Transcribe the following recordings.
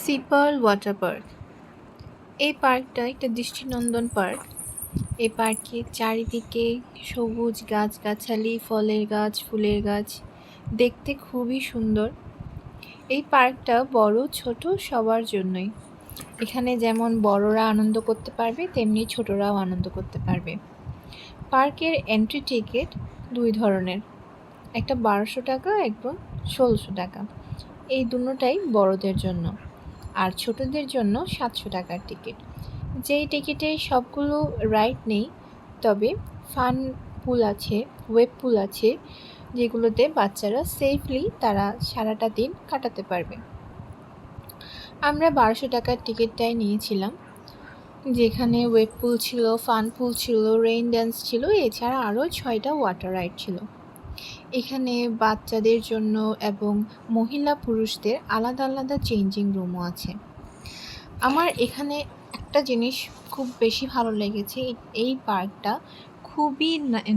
C pearl water park. এই পার্কটা একটা দৃষ্টিনন্দন পার্ক। এই পার্কের চারিদিকে সবুজ গাছগাছালি, ফলের গাছ, ফুলের গাছ, দেখতে খুবই সুন্দর। এই পার্কটা বড় ছোট সবার জন্যই। এখানে যেমন বড়রা আনন্দ করতে পারবে, তেমনি ছোটরাও আনন্দ করতে পারবে। পার্কের এন্ট্রি টিকিট 2 ধরনের, একটা 1200 টাকা এবং 1600 টাকা। এই দুটোটাই বড়দের জন্য, আর ছোটদের জন্য 700 টাকার টিকিট। যেই টিকিটে সবগুলো রাইড নেই, তবে ফান পুল আছে, ওয়েব পুল আছে, যেগুলোতে বাচ্চারা সেফলি তারা সারাটা দিন কাটাতে পারবে। আমরা 1200 টাকার টিকিটটাই নিয়েছিলাম, যেখানে ওয়েব পুল ছিল, ফান পুল ছিল, রেইন ড্যান্স ছিল, এছাড়া আরও 6টা ওয়াটার রাইড ছিল। এখানে বাচ্চাদের জন্য এবং মহিলা পুরুষদের আলাদা আলাদা চেঞ্জিং রুমও আছে। আমার এখানে একটা জিনিস খুব বেশি ভালো লেগেছে, এই পার্কটা খুবই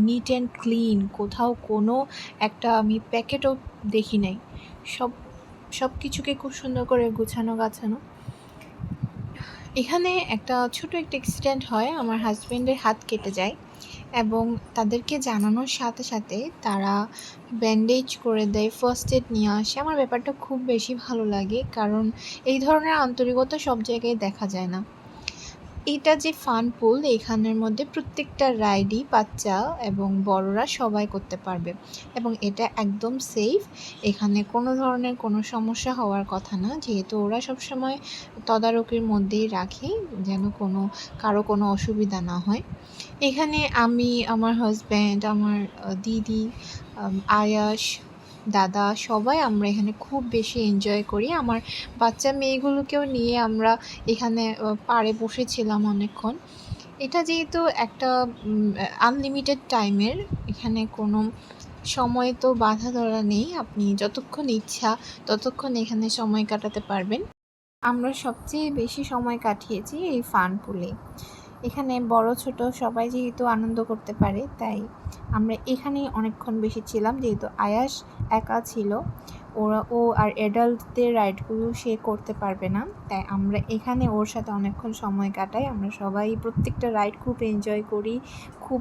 নিট অ্যান্ড ক্লিন। কোথাও কোনো একটা আমি প্যাকেটও দেখি নাই। সব কিছুকে খুব সুন্দর করে গুছানো গাছানো। এখানে একটা ছোট একটা অ্যাক্সিডেন্ট হয়, আমার হাজব্যান্ডের হাত কেটে যায় এবং তাদেরকে জানানোর সাথে সাথে তারা ব্যান্ডেজ করে দেয়, ফার্স্ট এড নিয়ে আসে। আমার ব্যাপারটা খুব বেশি ভালো লাগে, কারণ এই ধরনের আন্তরিকতা সব জায়গায় দেখা যায় না। এটা যে ফান পুল, এখানের মধ্যে প্রত্যেকটা রাইডই বাচ্চা এবং বড়রা সবাই করতে পারবে এবং এটা একদম সেফ। এখানে কোনো ধরনের কোনো সমস্যা হওয়ার কথা না, যেহেতু ওরা সবসময় তদারকির মধ্যেই রাখে যেন কারো কোনো অসুবিধা না হয়। এখানে আমি, আমার হাজব্যান্ড, আমার দিদি, আয়াস, দাদা, সবাই আমরা এখানে খুব বেশি এনজয় করি। আমার বাচ্চা মেয়েগুলোকেও নিয়ে আমরা এখানে পাড়ে বসেছিলাম অনেকক্ষণ। এটা যেহেতু একটা আনলিমিটেড টাইমের, এখানে কোনো সময় তো বাধা ধরা নেই, আপনি যতক্ষণ ইচ্ছা ততক্ষণ এখানে সময় কাটাতে পারবেন। আমরা সবচেয়ে বেশি সময় কাটিয়েছি এই ফান পুলে। এখানে বড় ছোট সবাই যেহেতু আনন্দ করতে পারে, তাই আমরা এখানেই অনেকক্ষণ বেশি ছিলাম। যেহেতু আয়াস একা ছিল, ও আর অ্যাডাল্টদের রাইডগুলো সে করতে পারবে না, তাই আমরা এখানে ওর সাথে অনেকক্ষণ সময় কাটাই। আমরা সবাই প্রত্যেকটা রাইড খুব এনজয় করি, খুব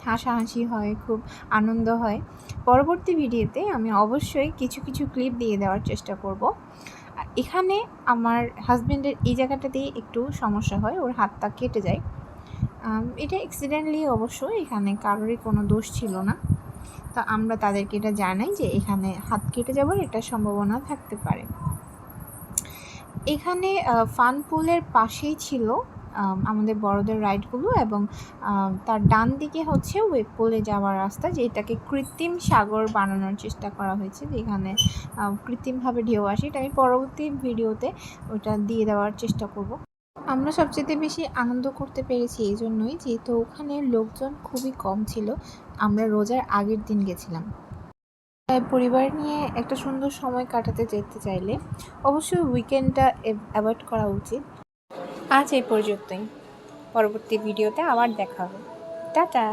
হাসাহাসি হয়, খুব আনন্দ হয়। পরবর্তী ভিডিওতে আমি অবশ্যই কিছু কিছু ক্লিপ দিয়ে দেওয়ার চেষ্টা করব। এখানে আমার হাজব্যান্ডের এই জায়গাটাতেই একটু সমস্যা হয়, ওর হাতটা কেটে যায়। এটা অ্যাক্সিডেন্টলি অবশ্য, এখানে কারোরই কোনো দোষ ছিল না। তো আমরা তাদেরকে এটা জানাই যে এখানে হাত কেটে যাওয়ার একটা সম্ভাবনা থাকতে পারে। এখানে ফান পুলের পাশেই ছিল আমাদের বড়দের রাইডগুলো এবং তার ডান দিকে হচ্ছে ওয়েব পুলে যাওয়ার রাস্তা, যেটাকে কৃত্রিম সাগর বানানোর চেষ্টা করা হয়েছে, যেখানে কৃত্রিমভাবে ঢেউ আসে। এটা আমি পরবর্তী ভিডিওতে ওটা দিয়ে দেওয়ার চেষ্টা করব। আমরা সবচেয়ে বেশি আনন্দ করতে পেরেছি এই জন্যই, যেহেতু ওখানে লোকজন খুবই কম ছিল। আমরা রোজার আগের দিন গেছিলাম। তাই পরিবার নিয়ে একটা সুন্দর সময় কাটাতে যেতে চাইলে অবশ্যই উইকেন্ডটা অ্যাভয়েড করা উচিত। আজ এই পর্যন্তই, পরবর্তী ভিডিওতে আবার দেখা হবে। টাটা।